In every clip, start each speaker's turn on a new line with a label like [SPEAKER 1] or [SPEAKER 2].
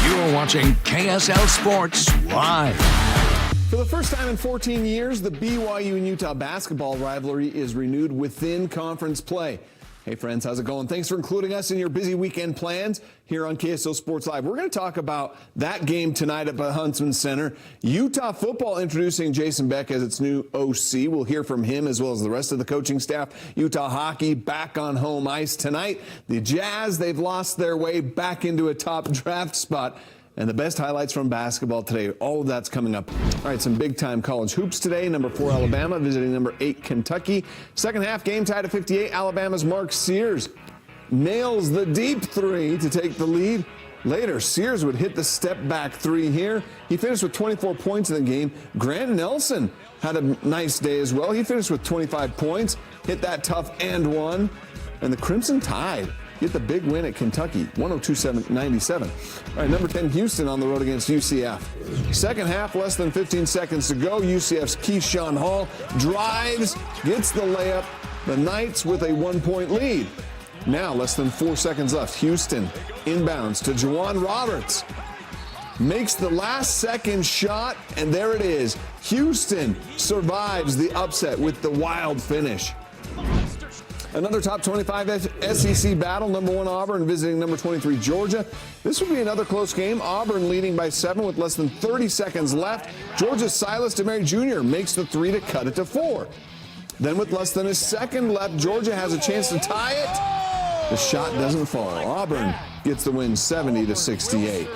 [SPEAKER 1] You're watching KSL Sports Live.
[SPEAKER 2] For the first time in 14 years, the BYU and Utah basketball rivalry is renewed within conference play. Hey friends, how's it going? Thanks for including us in your busy weekend plans here on KSL Sports Live. We're going to talk about that game tonight at the Huntsman Center. Utah football introducing Jason Beck as its new OC. We'll hear from him as well as the rest of the coaching staff. Utah hockey back on home ice tonight. The Jazz, they've lost their way back into a top draft spot. And the best highlights from basketball today. All of that's coming up. All right, some big-time college hoops today. Number 4, Alabama, visiting number 8, Kentucky. Second half, game tied at 58. Alabama's Mark Sears nails the deep three to take the lead. Later, Sears would hit the step-back three here. He finished with 24 points in the game. Grant Nelson had a nice day as well. He finished with 25 points, hit that tough and one. And the Crimson Tide get the big win at Kentucky, 102-97. All right, number 10, Houston on the road against UCF. Second half, less than 15 seconds to go. UCF's Keyshawn Hall drives, gets the layup. The Knights with a 1-point lead. Now, less than 4 seconds left. Houston inbounds to Juwan Roberts. Makes the last second shot, and there it is. Houston survives the upset with the wild finish. Another top 25 SEC battle, number 1 Auburn visiting number 23 Georgia. This will be another close game. Auburn leading by 7 with less than 30 seconds left. Georgia's Silas DeMary Jr. makes the 3 to cut it to 4. Then with less than a second left, Georgia has a chance to tie it. The shot doesn't fall. Auburn gets the win 70-68.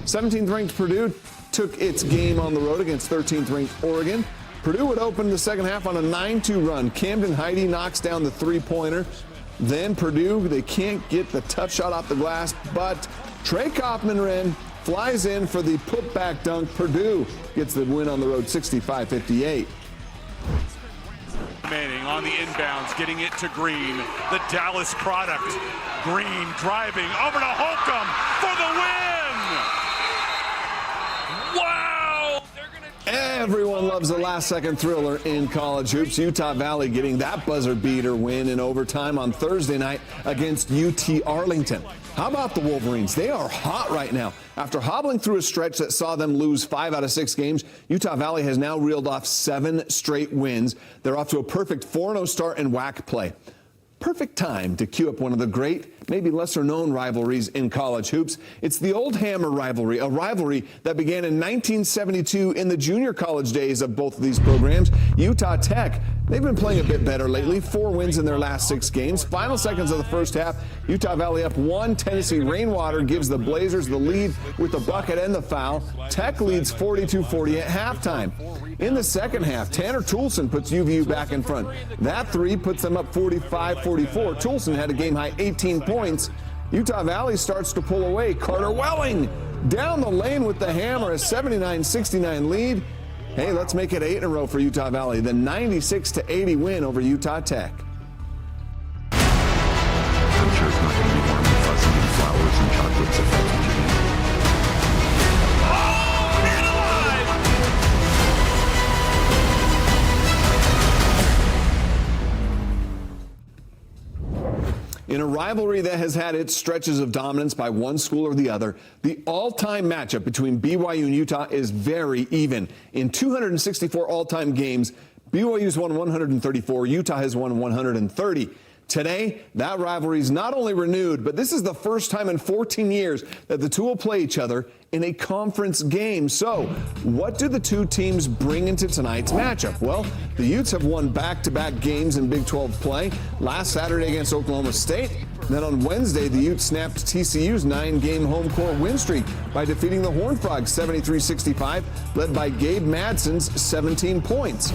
[SPEAKER 2] 17th ranked Purdue took its game on the road against 13th ranked Oregon. Purdue would open the second half on a 9-2 run. Camden Heide knocks down the three-pointer. Then Purdue, they can't get the tough shot off the glass, but Trey Kaufman-Renn flies in for the putback dunk. Purdue gets the win on the road, 65-58.
[SPEAKER 3] Manning on the inbounds, getting it to Green, the Dallas product. Green driving over to Holcomb for the win! Wow!
[SPEAKER 2] Everyone loves a last-second thriller in college hoops. Utah Valley getting that buzzer-beater win in overtime on Thursday night against UT Arlington. How about the Wolverines? They are hot right now. After hobbling through a stretch that saw them lose 5 out of 6 games, Utah Valley has now reeled off 7 straight wins. They're off to a perfect 4-0 start in WAC play. Perfect time to cue up one of the great, maybe lesser-known rivalries in college hoops. It's the Old Hammer rivalry, a rivalry that began in 1972 in the junior college days of both of these programs. Utah Tech, they've been playing a bit better lately, 4 wins in their last 6 games. Final seconds of the first half, Utah Valley up 1. Tennessee Rainwater gives the Blazers the lead with the bucket and the foul. Tech leads 42-40 at halftime. In the second half, Tanner Toulson puts UVU back in front. That 3 puts them up 45-44. Toulson had a game-high 18 points. Utah Valley starts to pull away. Carter Welling down the lane with the hammer, a 79-69 lead. Hey, let's make it 8 in a row for Utah Valley. The 96-80 win over Utah Tech.
[SPEAKER 4] I'm sure it's not going to be warm and fuzzy and flowers and chocolates if that's what you need.
[SPEAKER 2] In a rivalry that has had its stretches of dominance by one school or the other, the all-time matchup between BYU and Utah is very even. In 264 all-time games, BYU's won 134, Utah has won 130. Today, that rivalry is not only renewed, but this is the first time in 14 years that the two will play each other in a conference game. So, what do the two teams bring into tonight's matchup? Well, the Utes have won back-to-back games in Big 12 play. Last Saturday against Oklahoma State. Then on Wednesday, the Utes snapped TCU's 9-game home court win streak by defeating the Horned Frogs 73-65, led by Gabe Madsen's 17 points.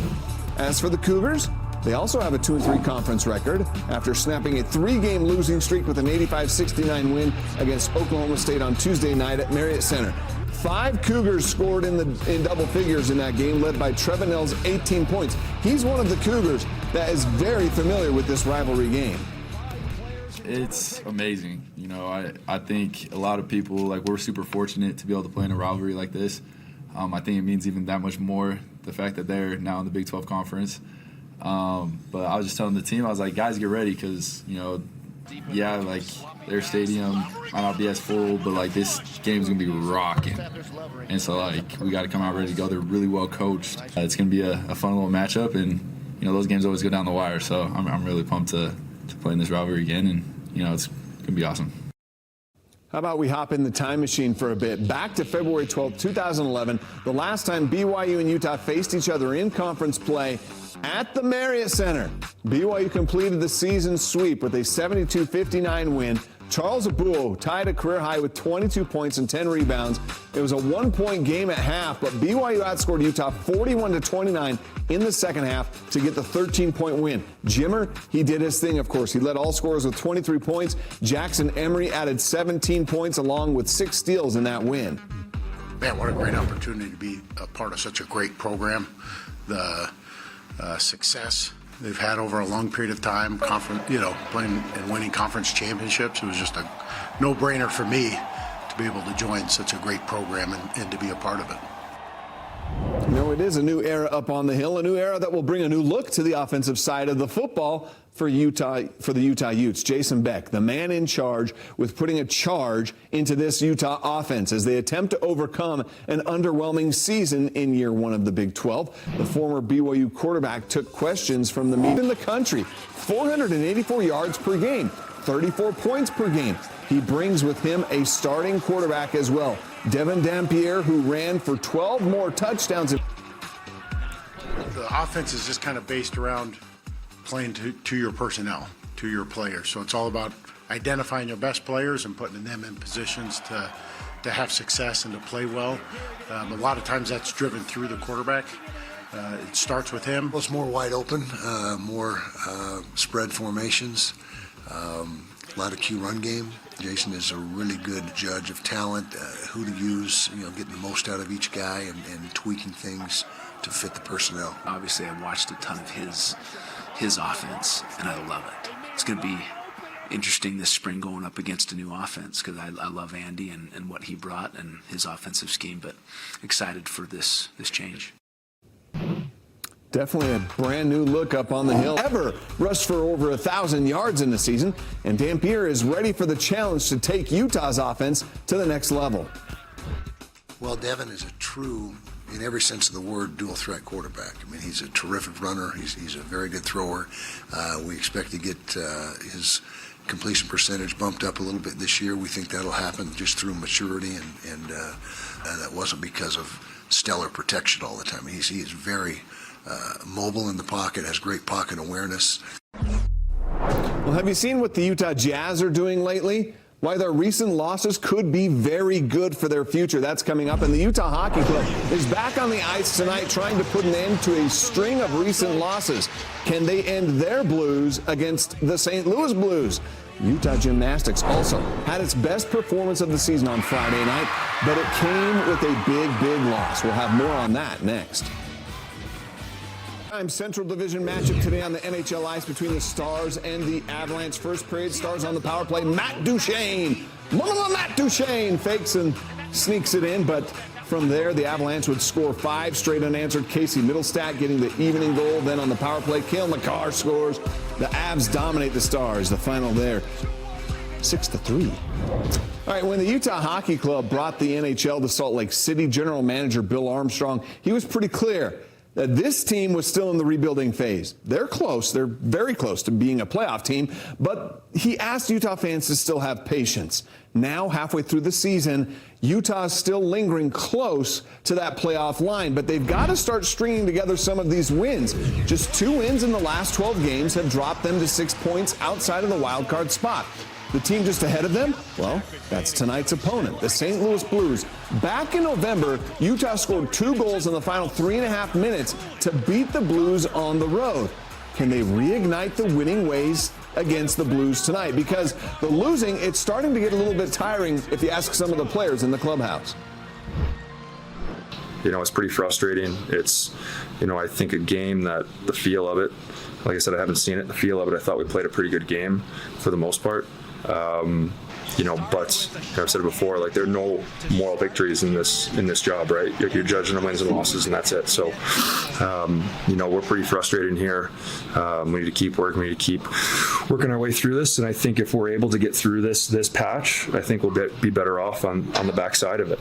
[SPEAKER 2] As for the Cougars, they also have a 2-3 conference record after snapping a 3-game losing streak with an 85-69 win against Oklahoma State on Tuesday night at Marriott Center. 5 Cougars scored in double figures in that game, led by Trevenell's 18 points. He's one of the Cougars that is very familiar with this rivalry game.
[SPEAKER 5] It's amazing. You know, I think a lot of people, like, we're super fortunate to be able to play in a rivalry like this. I think it means even that much more, the fact that they're now in the Big 12 Conference. But I was just telling the team, I was like, guys, get ready, because, you know, Yeah, like their stadium might not be as full, but like this game's gonna be rocking, and so like we got to come out ready to go. They're really well coached. It's gonna be a fun little matchup, and those games always go down the wire. So I'm really pumped to play in this rivalry again, and it's gonna be awesome.
[SPEAKER 2] How about we hop in the time machine for a bit? Back to February 12, 2011, the last time BYU and Utah faced each other in conference play at the Marriott Center. BYU completed the season sweep with a 72-59 win. Charles Abuo tied a career high with 22 points and 10 rebounds. It was a one-point game at half, but BYU outscored Utah 41-29 in the second half to get the 13-point win. Jimmer, he did his thing, of course. He led all scorers with 23 points. Jackson Emery added 17 points along with 6 steals in that win.
[SPEAKER 6] Man, what a great opportunity to be a part of such a great program. The success they've had over a long period of time, playing and winning conference championships. It was just a no-brainer for me to be able to join such a great program and to be a part of it.
[SPEAKER 2] It is a new era up on the hill, a new era that will bring a new look to the offensive side of the football for the Utah Utes. Jason Beck, the man in charge with putting a charge into this Utah offense as they attempt to overcome an underwhelming season in year one of the Big 12. The former BYU quarterback took questions from the media in the country. 484 yards per game, 34 points per game. He brings with him a starting quarterback as well, Devin Dampier, who ran for 12 more touchdowns.
[SPEAKER 6] The offense is just kind of based around playing to your personnel, to your players. So it's all about identifying your best players and putting them in positions to have success and to play well. A lot of times that's driven through the quarterback. It starts with him.
[SPEAKER 7] It's more wide open, more spread formations, a lot of Q run game. Jason is a really good judge of talent, who to use, getting the most out of each guy and tweaking things to fit the personnel.
[SPEAKER 8] Obviously, I watched a ton of his offense, and I love it. It's going to be interesting this spring going up against a new offense because I love Andy and what he brought and his offensive scheme, but excited for this change.
[SPEAKER 2] Definitely a brand new look up on the hill. Ever rushed for over 1,000 yards in the season, and Dampier is ready for the challenge to take Utah's offense to the next level.
[SPEAKER 7] Well, Devin is a true, in every sense of the word, dual threat quarterback. I mean, he's a terrific runner. He's a very good thrower. We expect to get his completion percentage bumped up a little bit this year. We think that'll happen just through maturity, and that wasn't because of stellar protection all the time. He is very mobile in the pocket, has great pocket awareness.
[SPEAKER 2] Well, have you seen what the Utah Jazz are doing lately? Why their recent losses could be very good for their future. That's coming up. And the Utah Hockey Club is back on the ice tonight trying to put an end to a string of recent losses. Can they end their blues against the St. Louis Blues? Utah Gymnastics also had its best performance of the season on Friday night, but it came with a big loss. We'll have more on that next. Central Division matchup today on the NHL ice between the Stars and the Avalanche. First period, Stars on the power play. Matt Duchene fakes and sneaks it in, but from there, the Avalanche would score 5 straight unanswered. Casey Middlestat getting the evening goal. Then on the power play, Cale Makar scores. The Avs dominate the Stars. The final there, 6-3. All right, when the Utah Hockey Club brought the NHL to Salt Lake City, General Manager Bill Armstrong, he was pretty clear that this team was still in the rebuilding phase. They're close. They're very close to being a playoff team, but he asked Utah fans to still have patience. Now, halfway through the season, Utah is still lingering close to that playoff line, but they've got to start stringing together some of these wins. Just 2 wins in the last 12 games have dropped them to 6 points outside of the wild card spot. The team just ahead of them? Well, that's tonight's opponent, the St. Louis Blues. Back in November, Utah scored 2 goals in the final 3.5 minutes to beat the Blues on the road. Can they reignite the winning ways against the Blues tonight? Because the losing, it's starting to get a little bit tiring if you ask some of the players in the clubhouse.
[SPEAKER 9] It's pretty frustrating. It's, I think a game that the feel of it, like I said, I haven't seen it. The feel of it, I thought we played a pretty good game for the most part. But I've said it before, like, there are no moral victories in this job, right? You're judging the wins and losses, and that's it. So, we're pretty frustrated in here. We need to keep working. We need to keep working our way through this. And I think if we're able to get through this patch, I think we'll be better off on the backside of it.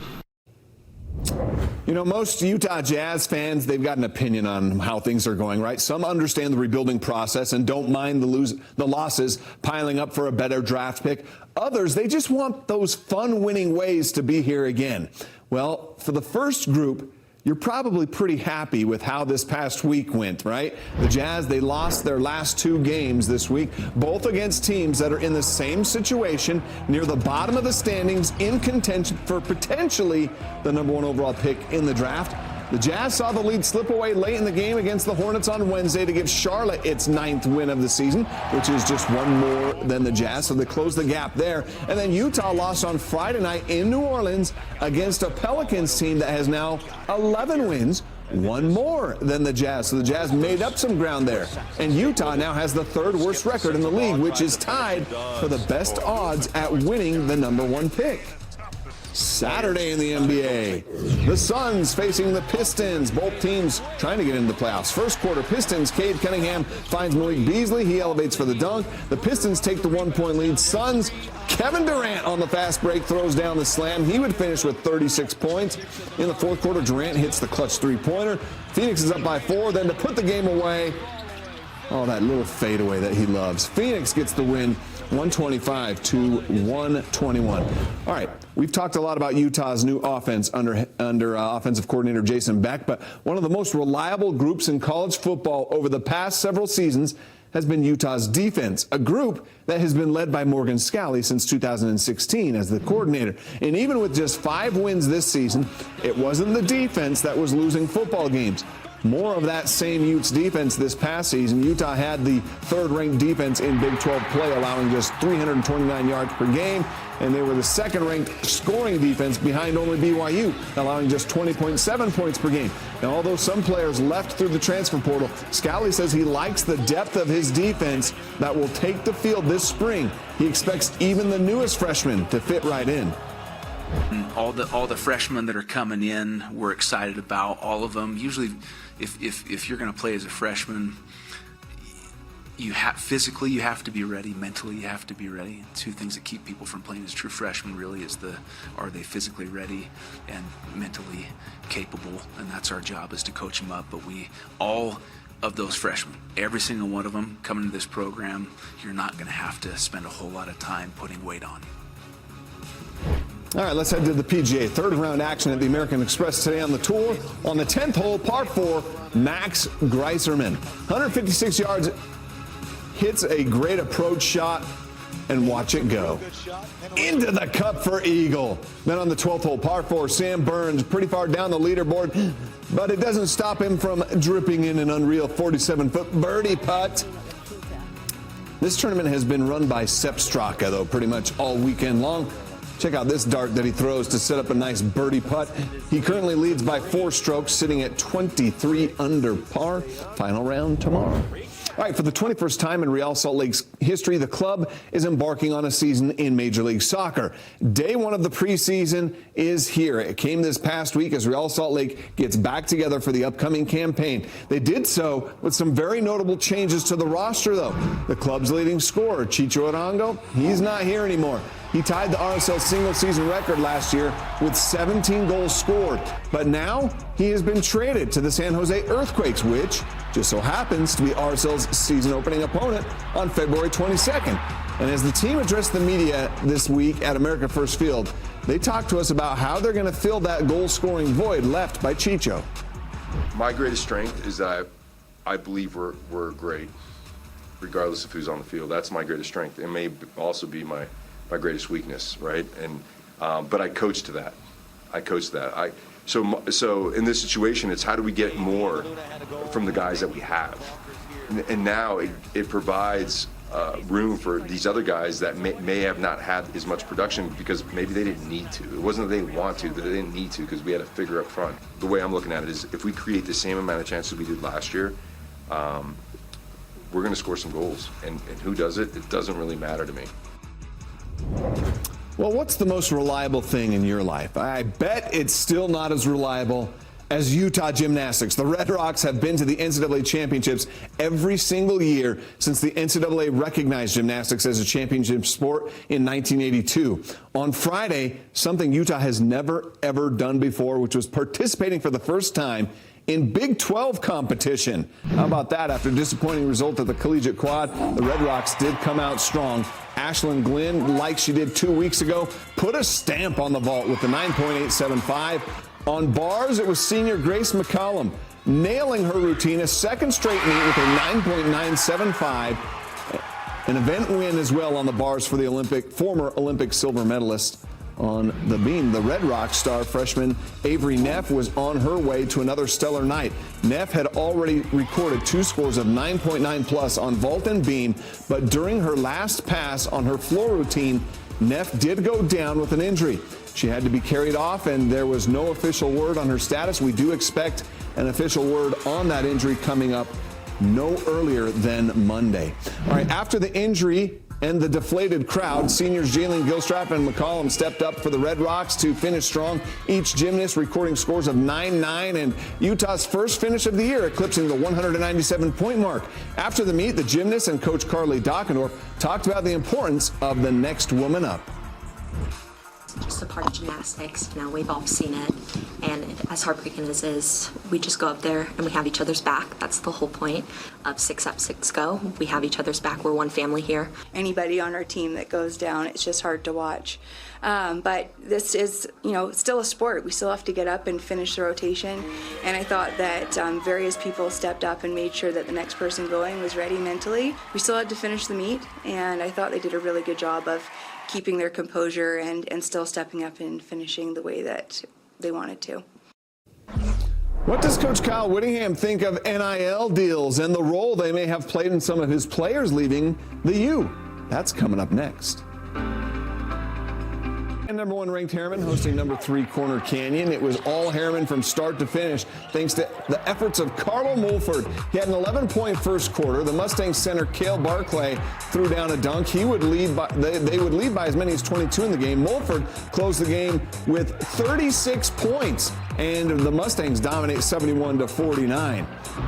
[SPEAKER 2] Most Utah Jazz fans, they've got an opinion on how things are going, right? Some understand the rebuilding process and don't mind the losses piling up for a better draft pick. Others, they just want those fun winning ways to be here again. Well, for the first group, you're probably pretty happy with how this past week went, right? The Jazz, they lost their last 2 games this week, both against teams that are in the same situation, near the bottom of the standings, in contention for potentially the number 1 overall pick in the draft. The Jazz saw the lead slip away late in the game against the Hornets on Wednesday to give Charlotte its 9th win of the season, which is just 1 more than the Jazz, so they closed the gap there. And then Utah lost on Friday night in New Orleans against a Pelicans team that has now 11 wins, 1 more than the Jazz. So the Jazz made up some ground there. And Utah now has the 3rd worst record in the league, which is tied for the best odds at winning the number 1 pick. Saturday in the NBA, the Suns facing the Pistons. Both teams trying to get into the playoffs. First quarter, Pistons, Cade Cunningham finds Malik Beasley. He elevates for the dunk. The Pistons take the 1-point lead. Suns, Kevin Durant on the fast break throws down the slam. He would finish with 36 points. In the fourth quarter, Durant hits the clutch 3-pointer. Phoenix is up by 4. Then to put the game away, that little fadeaway that he loves. Phoenix gets the win, 125-121. All right, we've talked a lot about Utah's new offense under offensive coordinator Jason Beck, but one of the most reliable groups in college football over the past several seasons has been Utah's defense, a group that has been led by Morgan Scalley since 2016 as the coordinator. And even with just 5 wins this season, it wasn't the defense that was losing football games. More of that same Utes defense this past season. Utah had the 3rd-ranked defense in Big 12 play, allowing just 329 yards per game, and they were the 2nd-ranked scoring defense behind only BYU, allowing just 20.7 points per game. Now, although some players left through the transfer portal, Scalley says he likes the depth of his defense that will take the field this spring. He expects even the newest freshmen to fit right in.
[SPEAKER 8] All the freshmen that are coming in, we're excited about all of them. Usually, if you're going to play as a freshman, physically you have to be ready, mentally you have to be ready. 2 things that keep people from playing as true freshmen really is are they physically ready and mentally capable, and that's our job, is to coach them up. But all of those freshmen, every single one of them coming to this program, you're not going to have to spend a whole lot of time putting weight on.
[SPEAKER 2] All right, let's head to the PGA. 3rd round action at the American Express today on the tour. On the 10th hole, par 4, Max Greiserman. 156 yards, hits a great approach shot, and watch it go. Into the cup for eagle. Then on the 12th hole, par 4, Sam Burns, pretty far down the leaderboard, but it doesn't stop him from dripping in an unreal 47-foot birdie putt. This tournament has been run by Sepp Straka, though, pretty much all weekend long. Check out this dart that he throws to set up a nice birdie putt. He currently leads by 4 strokes, sitting at 23 under par. Final round tomorrow. All right, for the 21st time in Real Salt Lake's history, the club is embarking on a season in Major League Soccer. Day 1 of the preseason is here. It came this past week as Real Salt Lake gets back together for the upcoming campaign. They did so with some very notable changes to the roster, though. The club's leading scorer, Chicho Arango, he's not here anymore. He tied the RSL single-season record last year with 17 goals scored. But now he has been traded to the San Jose Earthquakes, which just so happens to be RSL's season-opening opponent on February 22nd. And as the team addressed the media this week at America First Field, they talked to us about how they're going to fill that goal-scoring void left by Chicho.
[SPEAKER 4] My greatest strength is that I believe we're great, regardless of who's on the field. That's my greatest strength. It may also be my greatest weakness, right? And but I coach to that. So in this situation, it's how do we get more from the guys that we have, and now it provides room for these other guys that may have not had as much production because maybe they didn't need to. It wasn't that they didn't want to, that they didn't need to, because we had a figure up front. The way I'm looking at it is if we create the same amount of chances we did last year, we're going to score some goals. And who does it? It doesn't really matter to me.
[SPEAKER 2] Well, what's the most reliable thing in your life? I bet it's still not as reliable as Utah gymnastics. The Red Rocks have been to the NCAA championships every single year since the NCAA recognized gymnastics as a championship sport in 1982. On Friday, something Utah has never, ever done before, which was participating for the first time in Big 12 competition. How about that? After a disappointing result at the collegiate quad, the Red Rocks did come out strong. Ashlyn Glynn, like she did 2 weeks ago, put a stamp on the vault with the 9.875. On bars, it was senior Grace McCollum nailing her routine, a second straight meet with a 9.975. An event win as well on the bars for the former Olympic silver medalist. On the beam, the Red Rocks star freshman Avery Neff was on her way to another stellar night. Neff had already recorded 2 scores of 9.9 plus on vault and beam, but during her last pass on her floor routine, Neff did go down with an injury. She had to be carried off, and there was no official word on her status. We do expect an official word on that injury coming up no earlier than Monday. All right, after the injury and the deflated crowd, seniors Jalen Gilstrap and McCollum stepped up for the Red Rocks to finish strong. Each gymnast recording scores of 9.9, and Utah's first finish of the year, eclipsing the 197-point mark. After the meet, the gymnasts and Coach Carly Dockendorf talked about the importance of the next woman up.
[SPEAKER 10] Just a part of gymnastics, we've all seen it, and as heartbreaking as it is, we just go up there and we have each other's back. That's the whole point of 6 Up, 6 Go. We have each other's back. We're one family here.
[SPEAKER 11] Anybody on our team that goes down, it's just hard to watch. But this is, still a sport. We still have to get up and finish the rotation, and I thought that various people stepped up and made sure that the next person going was ready mentally. We still had to finish the meet, and I thought they did a really good job of keeping their composure and still stepping up and finishing the way that they wanted to.
[SPEAKER 2] What does Coach Kyle Whittingham think of NIL deals and the role they may have played in some of his players leaving the U? That's coming up next. And number 1 ranked Harriman hosting number 3 Corner Canyon. It was all Harriman from start to finish thanks to the efforts of Carlo Mulford. He had an 11-point first quarter. The Mustangs center Cale Barclay threw down a dunk. They would lead by as many as 22 in the game. Mulford closed the game with 36 points, and the Mustangs dominate 71-49.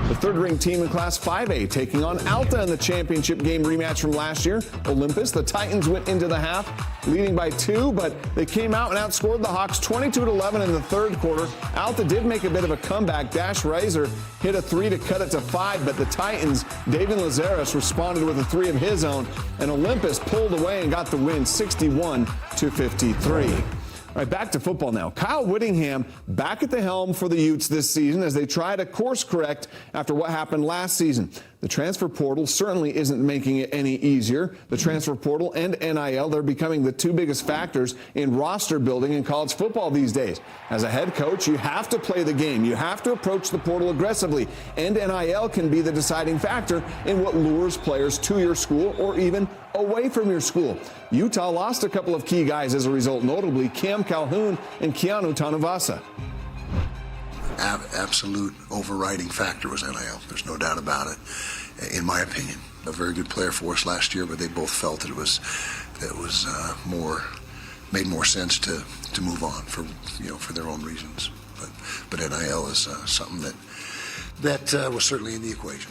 [SPEAKER 2] The third-ranked team in Class 5A taking on Alta in the championship game rematch from last year. Olympus, the Titans went into the half leading by 2, but they came out and outscored the Hawks 22-11 in the third quarter. Alta did make a bit of a comeback. Dash Razor hit a 3 to cut it to 5, but the Titans, David Lazaris, responded with a 3 of his own, and Olympus pulled away and got the win 61-53. All right, back to football now. Kyle Whittingham back at the helm for the Utes this season as they try to course correct after what happened last season. The transfer portal certainly isn't making it any easier. The transfer portal and NIL, they're becoming the 2 biggest factors in roster building in college football these days. As a head coach, you have to play the game. You have to approach the portal aggressively. And NIL can be the deciding factor in what lures players to your school or even away from your school. Utah lost a couple of key guys as a result, notably Cam Calhoun and Keanu Tanuvasa.
[SPEAKER 7] Absolute overriding factor was NIL. There's no doubt about it, in my opinion. A very good player for us last year, but they both felt it was made more sense to move on for their own reasons. But NIL is something that was certainly in the equation.